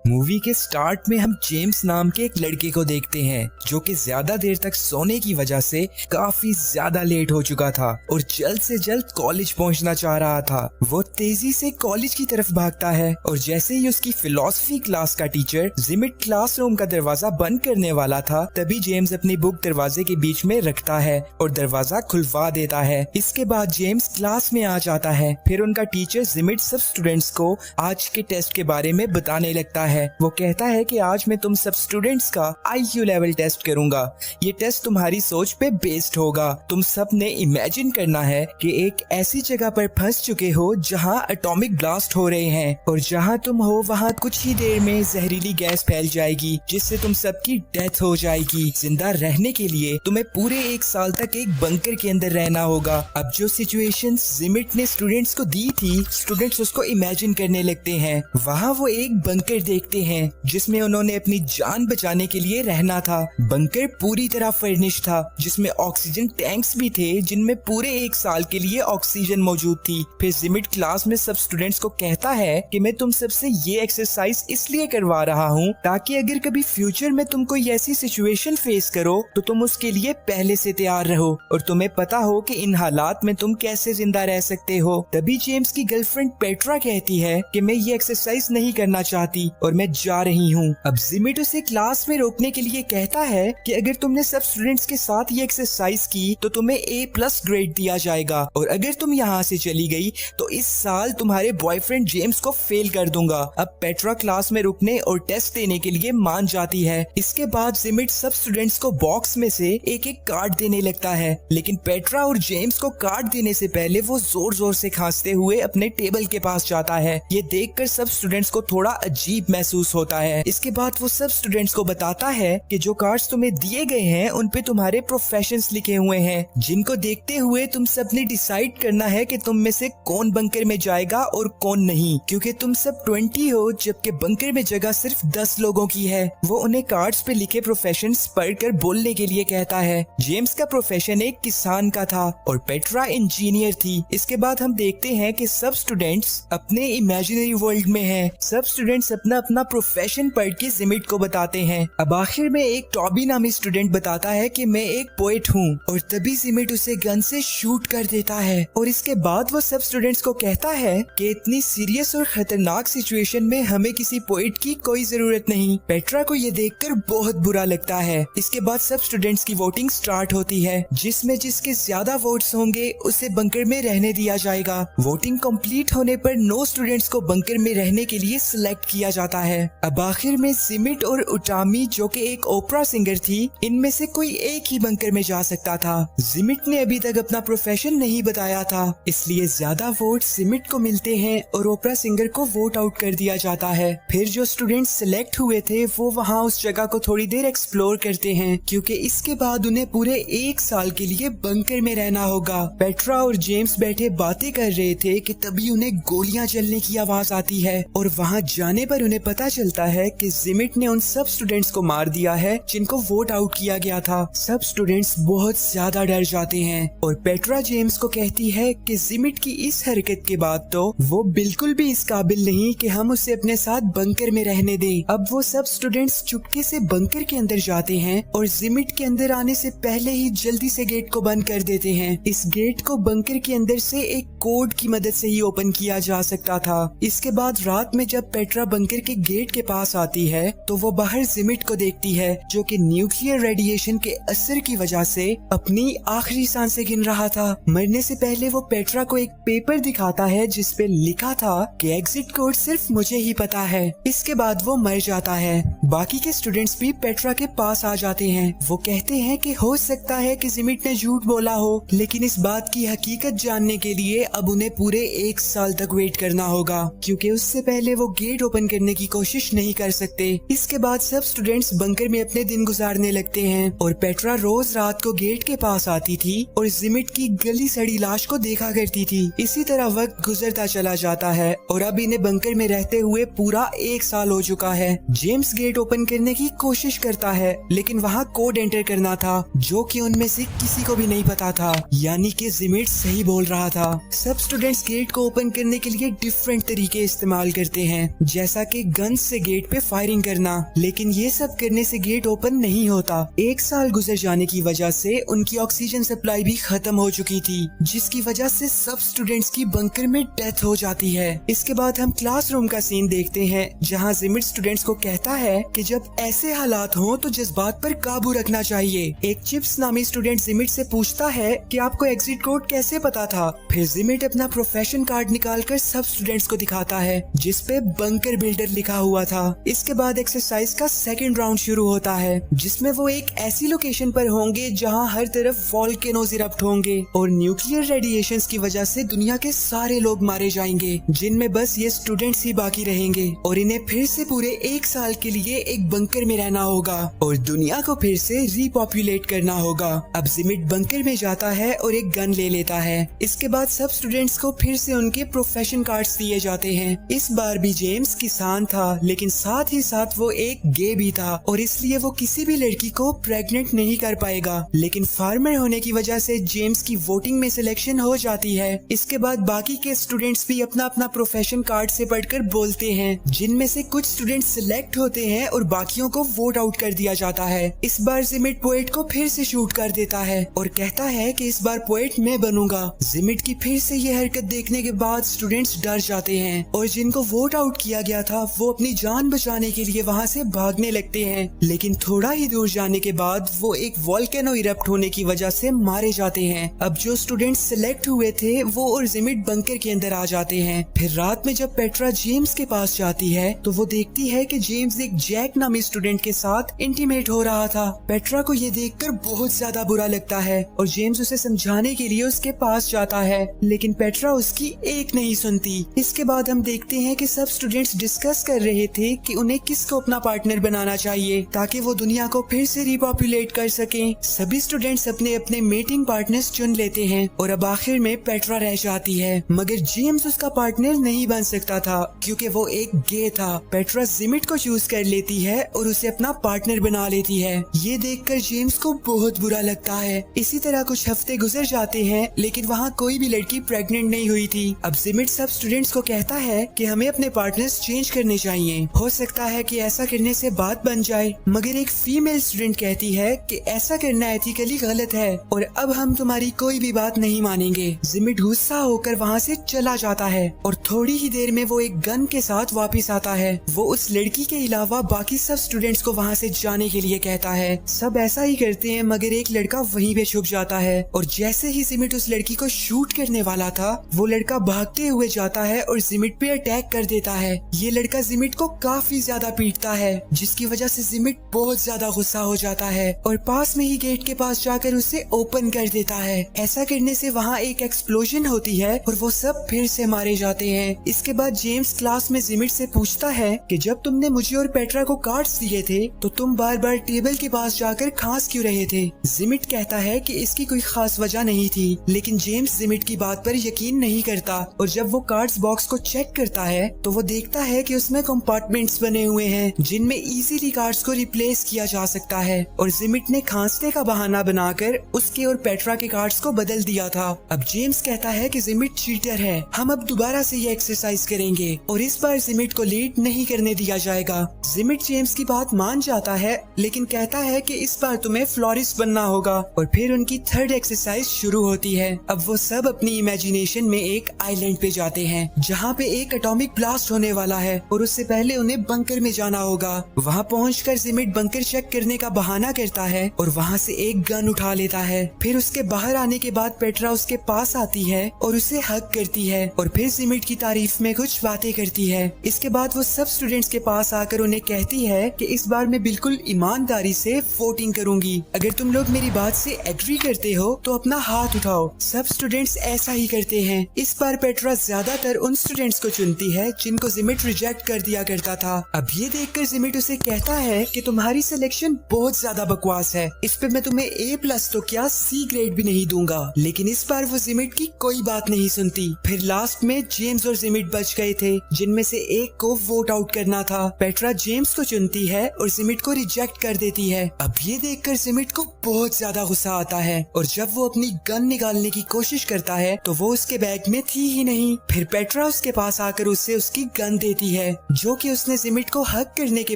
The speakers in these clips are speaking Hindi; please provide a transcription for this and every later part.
मूवी के स्टार्ट में हम जेम्स नाम के एक लड़के को देखते हैं जो कि ज्यादा देर तक सोने की वजह से काफी ज्यादा लेट हो चुका था और जल्द से जल्द कॉलेज पहुंचना चाह रहा था। वो तेजी से कॉलेज की तरफ भागता है और जैसे ही उसकी फिलॉसफी क्लास का टीचर जिमिट क्लासरूम का दरवाजा बंद करने वाला था, तभी जेम्स अपनी बुक दरवाजे के बीच में रखता है और दरवाजा खुलवा देता है। इसके बाद जेम्स क्लास में आ जाता है। फिर उनका टीचर जिमिट सब स्टूडेंट्स को आज के टेस्ट के बारे में बताने लगता है। वो कहता है कि आज मैं तुम सब स्टूडेंट्स का IQ लेवल टेस्ट करूंगा। ये टेस्ट तुम्हारी सोच पे बेस्ड होगा। तुम सब ने इमेजिन करना है कि एक ऐसी जगह पर फंस चुके हो जहां एटॉमिक ब्लास्ट हो रहे हैं और जहां तुम हो वहां कुछ ही देर में जहरीली गैस फैल जाएगी जिससे तुम सबकी डेथ हो जाएगी। जिंदा रहने के लिए तुम्हें पूरे 1 साल तक एक बंकर के अंदर रहना होगा। अब जो सिचुएशन जिमिट ने स्टूडेंट्स को दी थी, स्टूडेंट्स उसको इमेजिन करने लगते हैं। वहाँ वो एक बंकर देखते हैं जिसमें उन्होंने अपनी जान बचाने के लिए रहना था। बंकर पूरी तरह फर्निश था जिसमें ऑक्सीजन टैंक्स भी थे जिनमें पूरे 1 साल के लिए ऑक्सीजन मौजूद थी। फिर जिमिट क्लास में सब स्टूडेंट्स को कहता है कि मैं तुम सबसे ये एक्सरसाइज इसलिए करवा रहा हूँ ताकि अगर कभी फ्यूचर में तुम कोई ऐसी सिचुएशन फेस करो तो तुम उसके लिए पहले से तैयार रहो और तुम्हें पता हो कि इन हालात में तुम कैसे जिंदा रह सकते हो। तभी जेम्स की गर्लफ्रेंड पेट्रा कहती है कि मैं ये एक्सरसाइज नहीं करना चाहती और मैं जा रही हूँ। अब जिमिट उसे क्लास में रोकने के लिए कहता है कि अगर तुमने सब स्टूडेंट्स के साथ ये एक्सरसाइज की तो तुम्हें A+ ग्रेड दिया जाएगा और अगर तुम यहाँ से चली गई तो इस साल तुम्हारे बॉयफ्रेंड जेम्स को फेल कर दूंगा। अब पेट्रा क्लास में रुकने और टेस्ट देने के लिए मान जाती है। इसके बाद जिमिट सब स्टूडेंट्स को बॉक्स में से एक एक कार्ड देने लगता है, लेकिन पेट्रा और जेम्स को कार्ड देने से पहले वो जोर जोर से खांसते हुए अपने टेबल के पास जाता है। ये देखकर सब स्टूडेंट्स को थोड़ा अजीब महसूस होता है। इसके बाद वो सब स्टूडेंट्स को बताता है कि जो कार्ड्स तुम्हें दिए गए हैं उन पे तुम्हारे प्रोफेशंस लिखे हुए हैं, जिनको देखते हुए तुम सब ने डिसाइड करना है कि तुम में से कौन बंकर में जाएगा और कौन नहीं, क्योंकि तुम सब 20 हो जबकि बंकर में जगह सिर्फ 10 लोगों की है। वो उन्हें कार्ड्स पे लिखे प्रोफेशंस पढ़कर बोलने के लिए कहता है। जेम्स का प्रोफेशन एक किसान का था और पेट्रा इंजीनियर थी। इसके बाद हम देखते हैं कि सब स्टूडेंट्स अपने इमेजिनरी वर्ल्ड में हैं। सब स्टूडेंट्स अपना अपना प्रोफेशन पढ़ के जिमिट को बताते हैं। अब आखिर में एक टॉबी नामी स्टूडेंट बताता है कि मैं एक पोएट हूँ और तभी जिमिट उसे गन से शूट कर देता है। और इसके बाद वो सब स्टूडेंट्स को कहता है कि इतनी सीरियस और खतरनाक सिचुएशन में हमें किसी पोएट की कोई जरूरत नहीं। पेट्रा को ये देखकर बहुत बुरा लगता है। इसके बाद सब स्टूडेंट्स की वोटिंग स्टार्ट होती है जिसमें जिसके ज्यादा वोट्स होंगे उसे बंकर में रहने दिया जाएगा। वोटिंग कंप्लीट होने पर 9 स्टूडेंट्स को बंकर में रहने के लिए सिलेक्ट किया जाता है। अब आखिर में जिमिट और उटामी जो कि एक ओपरा सिंगर थी, इनमें से कोई एक ही बंकर में जा सकता था। जिमिट ने अभी तक अपना प्रोफेशन नहीं बताया था, इसलिए ज्यादा वोट जिमिट को मिलते हैं और ओपरा सिंगर को वोट आउट कर दिया जाता है। फिर जो स्टूडेंट्स सिलेक्ट हुए थे वो वहाँ उस जगह को थोड़ी देर एक्सप्लोर करते हैं क्योंकि इसके बाद उन्हें पूरे 1 साल के लिए बंकर में रहना होगा। पेट्रा और जेम्स बैठे बातें कर रहे थे कि तभी उन्हें गोलियां चलने की आवाज आती है और वहाँ जाने पर उन्हें पता चलता है कि जिमिट ने उन सब स्टूडेंट्स को मार दिया है जिनको वोट आउट किया गया था। सब स्टूडेंट्स बहुत ज्यादा डर जाते हैं और पेट्रा जेम्स को कहती है कि जिमिट की इस हरकत के बाद तो वो बिल्कुल भी इस काबिल नहीं कि हम उसे अपने साथ बंकर में रहने दें। अब वो सब स्टूडेंट्स चुपके से बंकर के अंदर जाते हैं और जिमिट के अंदर आने से पहले ही जल्दी से गेट को बंद कर देते हैं। इस गेट को बंकर के अंदर से एक कोड की मदद से ही ओपन किया जा सकता था। इसके बाद रात में जब पेट्रा बंकर के गेट के पास आती है तो वो बाहर जिमिट को देखती है जो कि न्यूक्लियर रेडिएशन के असर की वजह से अपनी आखिरी सांसें गिन रहा था। मरने से पहले वो पेट्रा को एक पेपर दिखाता है जिसपे लिखा था कि एग्जिट कोड सिर्फ मुझे ही पता है। इसके बाद वो मर जाता है। बाकी के स्टूडेंट्स भी पेट्रा के पास आ जाते हैं। वो कहते हैं कि हो सकता है कि जिमिट ने झूठ बोला हो, लेकिन इस बात की हकीकत जानने के लिए अब उन्हें पूरे 1 साल तक वेट करना होगा क्योंकि उससे पहले वो गेट ओपन करने की कोशिश नहीं कर सकते। इसके बाद सब स्टूडेंट्स बंकर में अपने दिन गुजारने लगते हैं और पेट्रा रोज रात को गेट के पास आती थी और जिमिट की गली सड़ी लाश को देखा करती थी। इसी तरह वक्त गुजरता चला जाता है और अब इन्हें बंकर में रहते हुए पूरा 1 साल हो चुका है। जेम्स गेट ओपन करने की कोशिश करता है लेकिन वहाँ कोड एंटर करना था जो कि उनमें से किसी को भी नहीं पता था, यानी कि जिमिट सही बोल रहा था। सब स्टूडेंट्स गेट को ओपन करने के लिए डिफरेंट तरीके इस्तेमाल करते हैं, जैसा कि गन से गेट पे फायरिंग करना, लेकिन ये सब करने से गेट ओपन नहीं होता। 1 साल गुजर जाने की वजह से उनकी ऑक्सीजन सप्लाई भी खत्म हो चुकी थी, जिसकी वजह से सब स्टूडेंट्स की बंकर में डेथ हो जाती है। इसके बाद हम क्लासरूम का सीन देखते हैं, जहाँ जिमिट स्टूडेंट्स को कहता है कि जब ऐसे हालात हो तो जज्बात पर काबू रखना चाहिए। एक चिप्स नामी स्टूडेंट जिमिट से पूछता है कि आपको एग्जिट कोड कैसे पता था। फिर जिमिट अपना प्रोफेशन कार्ड निकालकर सब स्टूडेंट्स को दिखाता है, जिसपे बंकर बिल्डर लिखा हुआ था। इसके बाद एक्सरसाइज का सेकंड राउंड शुरू होता है, जिसमें वो एक ऐसी लोकेशन पर होंगे जहां हर तरफ वॉल्केनोज इरप्ट होंगे और न्यूक्लियर रेडिएशंस की वजह से दुनिया के सारे लोग मारे जाएंगे, जिनमें बस ये स्टूडेंट्स ही बाकी रहेंगे और इन्हें फिर से पूरे 1 साल के लिए एक बंकर में रहना होगा और दुनिया को फिर से रिपॉपुलेट करना होगा। अब जिमिट बंकर में जाता है और एक गन ले लेता है। इसके बाद सब स्टूडेंट्स को फिर से उनके प्रोफेशन कार्ड्स दिए जाते हैं। इस बार भी जेम्स किसान था, लेकिन साथ ही साथ वो एक गे भी था और इसलिए वो किसी भी लड़की को प्रेग्नेंट नहीं कर पाएगा। लेकिन फार्मर होने की वजह से जेम्स की वोटिंग में सिलेक्शन हो जाती है। इसके बाद बाकी के स्टूडेंट्स भी अपना अपना प्रोफेशन कार्ड से पढ़कर बोलते हैं, जिनमें से कुछ स्टूडेंट्स सिलेक्ट होते हैं और बाकियों को वोट आउट कर दिया जाता है। इस बार जिमिट पोएट को फिर से शूट कर देता है और कहता है कि इस बार पोएट मैं बनूंगा। जिमिट की फिर से ये हरकत देखने के बाद स्टूडेंट्स डर जाते हैं और जिनको वोट आउट किया गया था वो अपनी जान बचाने के लिए वहाँ से भागने लगते हैं। लेकिन थोड़ा ही दूर जाने के बाद वो एक वॉल्केनो इरप्ट होने की वजह से मारे जाते हैं। अब जो स्टूडेंट्स सिलेक्ट हुए थे वो और जिमिट बंकर के अंदर आ जाते हैं। फिर रात में जब पेट्रा जेम्स के पास जाती है तो वो देखती है कि जेम्स एक जैक नामी स्टूडेंट के साथ इंटीमेट हो रहा था। पेट्रा को ये देखकर बहुत ज्यादा बुरा लगता है और जेम्स उसे समझाने के लिए उसके पास जाता है, लेकिन पेट्रा उसकी एक नहीं सुनती। इसके बाद हम देखते हैं कि सब स्टूडेंट्स डिस्कस कर रहे थे कि उन्हें किसको अपना पार्टनर बनाना चाहिए ताकि वो दुनिया को फिर से रिपॉपुलेट कर सकें। सभी स्टूडेंट्स अपने अपने मेटिंग पार्टनर्स चुन लेते हैं और अब आखिर में पेट्रा रह जाती है, मगर जेम्स उसका पार्टनर नहीं बन सकता था क्योंकि वो एक गे था। पेट्रा जिमिट को चूज कर लेती है और उसे अपना पार्टनर बना लेती है। ये देखकर जेम्स को बहुत बुरा लगता है। इसी तरह कुछ हफ्ते गुजर जाते हैं, लेकिन वहाँ कोई भी लड़की प्रेग्नेंट नहीं हुई थी। अब जिमिट सब स्टूडेंट्स को कहता है कि हमें अपने पार्टनर्स चेंज करने चाहिए, हो सकता है कि ऐसा करने से बात बन जाए। मगर एक फीमेल स्टूडेंट कहती है कि ऐसा करना एथिकली गलत है और अब हम तुम्हारी कोई भी बात नहीं मानेंगे। जिमिट गुस्सा होकर वहाँ से चला जाता है और थोड़ी ही देर में वो एक गन के साथ वापस आता है। वो उस लड़की के अलावा बाकी सब स्टूडेंट्स को वहाँ से जाने के लिए कहता है। सब ऐसा ही करते हैं, मगर एक लड़का वहीं पे छुप जाता है और जैसे ही जिमिट उस लड़की को शूट करने वाला था, वो लड़का भागते हुए जाता है और जिमिट पे अटैक कर देता है। ये लड़का जिमिट को काफी ज्यादा पीटता है, जिसकी वजह से जिमिट बहुत ज्यादा गुस्सा हो जाता है और पास में ही गेट के पास जाकर उसे ओपन कर देता है। ऐसा करने से वहाँ एक एक्सप्लोजन होती है और वो सब फिर से मारे जाते हैं। इसके बाद जेम्स क्लास में जिमिट से पूछता है कि जब तुमने मुझे और पेट्रा को कार्ड्स दिए थे तो तुम बार बार टेबल के पास जाकर खांस क्यों रहे थे। जिमिट कहता है कि इसकी कोई खास वजह नहीं थी, लेकिन जेम्स जिमिट की बात पर यकीन नहीं करता और जब वो कार्ड्स बॉक्स को चेक करता है तो वो देखता है कि उसमें कंपार्टमेंट्स बने हुए हैं जिनमें इजीली कार्ड्स को रिप्लेस किया जा सकता है और जिमिट ने खांसने का बहाना बनाकर उसके और पेट्रा के कार्ड्स को बदल दिया था। अब जेम्स कहता है कि जिमिट चीटर है, हम अब दोबारा से ये एक्सरसाइज करेंगे और इस बार जिमिट को लीड नहीं करने दिया जाएगा। जिमिट जेम्स की बात मान जाता है, लेकिन कहता है कि इस बार तुम्हें फ्लोरिस्ट बनना होगा और फिर उनकी थर्ड एक्सरसाइज शुरू होती है। अब वो सब अपनी इमेजिनेशन में एक आइलैंड पे जाते हैं जहाँ पे एक एटॉमिक ब्लास्ट होने वाला है और उससे पहले उन्हें बंकर में जाना होगा। वहाँ पहुंचकर जिमिट बंकर चेक करने का बहाना करता है और वहाँ से एक गन उठा लेता है। फिर उसके बाहर आने के बाद पेट्रा उसके पास आती है और उसे हग करती है और फिर जिमिट की तारीफ में कुछ बातें करती है। इसके बाद वो सब स्टूडेंट्स के पास आकर उन्हें कहती है कि इस बार मैं बिल्कुल ईमानदारी से वोटिंग करूंगी, अगर तुम लोग मेरी बात से एग्री करते हो तो अपना हाथ उठाओ। सब स्टूडेंट्स ऐसा ही करते हैं। इस बार पेट्रा ज्यादातर उन स्टूडेंट्स को चुनती है जिनको जिमिट रिजेक्ट कर दिया करता था। अब ये देखकर जिमिट उसे कहता है कि तुम्हारी सिलेक्शन बहुत ज्यादा बकवास है, इस पे मैं तुम्हें A+ तो क्या C ग्रेड भी नहीं दूंगा। लेकिन इस बार वो जिमिट की कोई बात नहीं सुनती। फिर लास्ट में जेम्स और जिमिट बच गए थे, जिनमें से एक को वोट आउट करना था। पेट्रा जेम्स को चुनती है और जिमिट को रिजेक्ट कर देती है। अब ये देखकर जिमिट को बहुत ज्यादा गुस्सा आता है और जब वो अपनी गन निकालने की कोशिश करता है तो वो उसके बैग में थी ही नहीं। फिर पेट्रा उसके पास आकर उससे उसकी गन देती है जो कि उसने जिमिट को हक करने के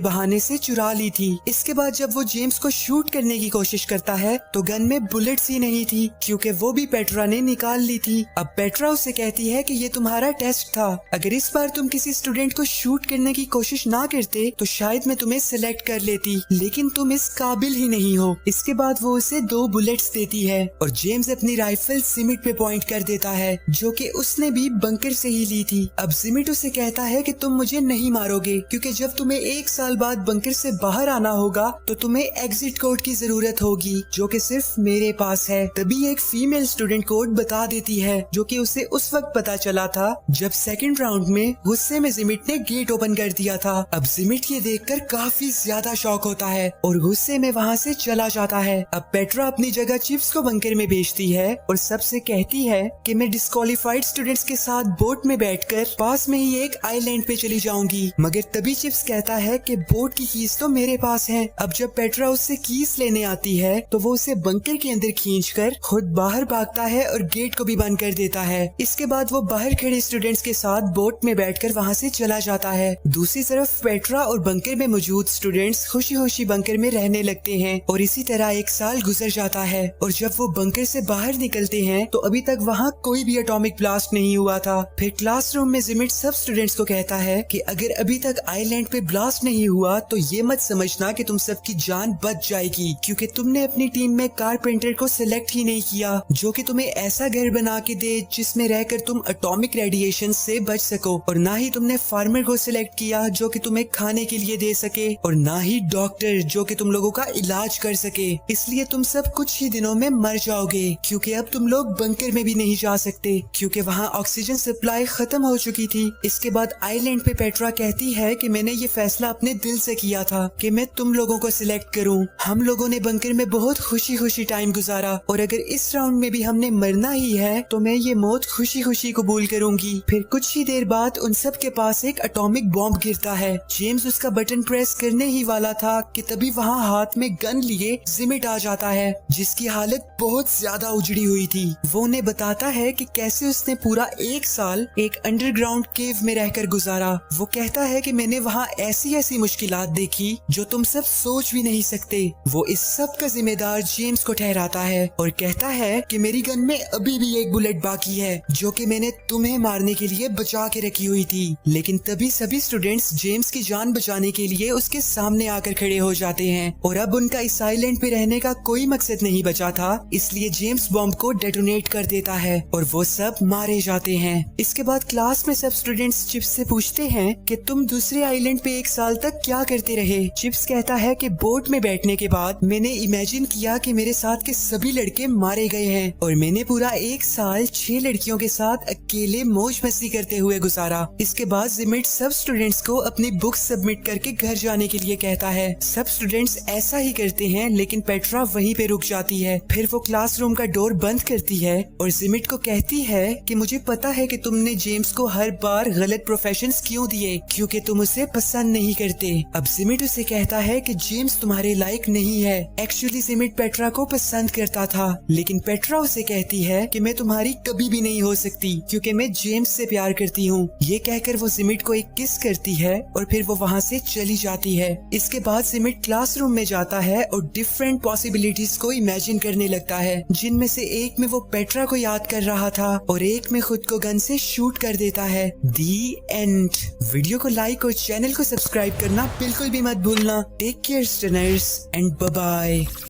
बहाने से चुरा ली थी। इसके बाद जब वो जेम्स को शूट करने की कोशिश करता है तो गन में बुलेट्स ही नहीं थी, क्योंकि वो भी पेट्रा ने निकाल ली थी। अब पेट्रा उसे कहती है कि ये तुम्हारा टेस्ट था, अगर इस बार तुम किसी स्टूडेंट को शूट करने की कोशिश ना करते तो शायद मैं तुम्हें सिलेक्ट कर लेती, लेकिन तुम इस काबिल ही नहीं हो। इसके बाद वो उसे 2 बुलेट्स देती है और जेम्स अपनी राइफल जिमिट पे पॉइंट कर देता है, जो कि उसने भी बंकर से ही ली थी। अब जिमिट उसे कहता है कि तुम मुझे नहीं मारोगे, क्योंकि जब तुम्हें 1 साल बाद बंकर से बाहर आना होगा तो तुम्हें एग्जिट कोड की जरूरत होगी, जो कि सिर्फ मेरे पास है। तभी एक फीमेल स्टूडेंट कोड बता देती है, जो कि उसे उस वक्त पता चला था जब सेकंड राउंड में गुस्से में जिमिट ने गेट ओपन कर दिया था। अब जिमिट ये देखकर काफी ज्यादा शॉक होता है और गुस्से में वहाँ से चला जाता है। अब पेट्रा अपनी जगह चिप्स को बंकर में भेजती है और सबसे कहती है कि मैं डिस्क्वालीफाइड स्टूडेंट्स के साथ बोट में बैठकर पास में ही एक आइलैंड पे चली जाऊंगी। मगर तभी चिप्स कहता है कि बोट की कीज तो मेरे पास है। अब जब पेट्रा उससे कीज लेने आती है तो वो उसे बंकर के अंदर खींचकर खुद बाहर भागता है और गेट को भी बंद कर देता है। इसके बाद वो बाहर खड़े स्टूडेंट्स के साथ बोट में बैठकर वहाँ से चला जाता है। दूसरी तरफ पेट्रा और बंकर में मौजूद स्टूडेंट्स खुशी खुशी बंकर में रहने लगते हैं और इसी तरह 1 साल गुजर जाता है। और जब वो बंकर से बाहर निकलते हैं तो अभी तक वहाँ कोई भी एटॉमिक ब्लास्ट नहीं हुआ था। फिर क्लासरूम में जिमिट सब स्टूडेंट्स को कहता है कि अगर अभी तक आइलैंड पे ब्लास्ट नहीं हुआ तो ये मत समझना कि तुम सबकी जान बच जाएगी, क्योंकि तुमने अपनी टीम में कारपेंटर को सिलेक्ट ही नहीं किया, जो कि तुम्हें ऐसा घर बना के दे जिसमें रहकर तुम एटॉमिक रेडिएशन से बच सको, और ना ही तुमने फार्मर को सिलेक्ट किया जो कि तुम्हें खाने के लिए दे सके, और ना ही डॉक्टर जो कि तुम लोगों का इलाज कर सके। इसलिए तुम सब कुछ ही दिनों में मर जाओगे, क्योंकि अब तुम लोग बंकर में भी नहीं जा सकते, क्योंकि वहाँ ऑक्सीजन सप्लाई खत्म हो चुकी थी। इसके बाद आइलैंड पे पेट्रा कहती है कि मैंने ये फैसला अपने दिल से किया था कि मैं तुम लोगों को सिलेक्ट करूं। हम लोगों ने बंकर में बहुत खुशी खुशी टाइम गुजारा, और अगर इस राउंड में भी हमने मरना ही है तो मैं ये मौत खुशी खुशी कबूल करूंगी। फिर कुछ ही देर बाद उन सब के पास एक एटॉमिक बॉम्ब गिरता है। जेम्स उसका बटन प्रेस करने ही वाला था कि तभी वहाँ हाथ में गन लिए जिमिट आ जाता है, जिसकी हालत बहुत ज्यादा उजड़ी हुई थी। वो उन्हें बताता है कि कैसे उसने पूरा 1 साल एक अंडरग्राउंड केव में रहकर गुजारा। वो कहता है कि मैंने वहाँ ऐसी ऐसी मुश्किलात देखी जो तुम सब सोच भी नहीं सकते। वो इस सब का जिम्मेदार जेम्स को ठहराता है और कहता है कि मेरी गन में अभी भी एक बुलेट बाकी है, जो कि मैंने तुम्हें मारने के लिए बचा के रखी हुई थी। लेकिन तभी सभी स्टूडेंट्स जेम्स की जान बचाने के लिए उसके सामने आकर खड़े हो जाते हैं, और अब उनका इस आइलैंड पे रहने का कोई मकसद नहीं बचा था, इसलिए जेम्स बॉम्ब को डेटोनेट कर देता है और वो सब मारे जाते हैं। इसके बाद क्लास में सब स्टूडेंट्स चिप्स से पूछते हैं कि तुम दूसरे आइलैंड पे 1 साल तक क्या करते रहे। चिप्स कहता है कि बोट में बैठने के बाद मैंने इमेजिन किया कि मेरे साथ के सभी लड़के मारे गए हैं, और मैंने पूरा 1 साल 6 लड़कियों के साथ अकेले मौज मस्ती करते हुए गुजारा। इसके बाद जिमिट सब स्टूडेंट्स को अपनी बुक्स सबमिट करके घर जाने के लिए कहता है। सब स्टूडेंट्स ऐसा ही करते हैं, लेकिन पेट्रा वहीं पे रुक जाती है। फिर वो क्लासरूम का डोर बंद करती है और जिमिट को कहती है कि मुझे पता है कि तुमने जेम्स को हर बार गलत प्रोफेशंस क्यों दिए, क्योंकि तुम उसे पसंद नहीं करते। अब जिमिट उसे कहता है कि जेम्स तुम्हारे लायक नहीं है। एक्चुअली जिमिट पेट्रा को पसंद करता था, लेकिन पेट्रा उसे कहती है कि मैं तुम्हारी कभी भी नहीं हो सकती, क्योंकि मैं जेम्स से प्यार करती हूँ। ये कहकर वो जिमिट को एक किस करती है और फिर वो वहाँ से चली जाती है। इसके बाद जिमिट क्लासरूम में जाता है और डिफरेंट पॉसिबिलिटीज को इमेजिन करने लगता है, जिनमें से एक में वो पेट्रा को याद कर रहा था और एक में खुद को गन से शूट कर देता है। The end. वीडियो को लाइक और चैनल को सब्सक्राइब करना बिल्कुल भी मत भूलना। Take care stunners and bye bye.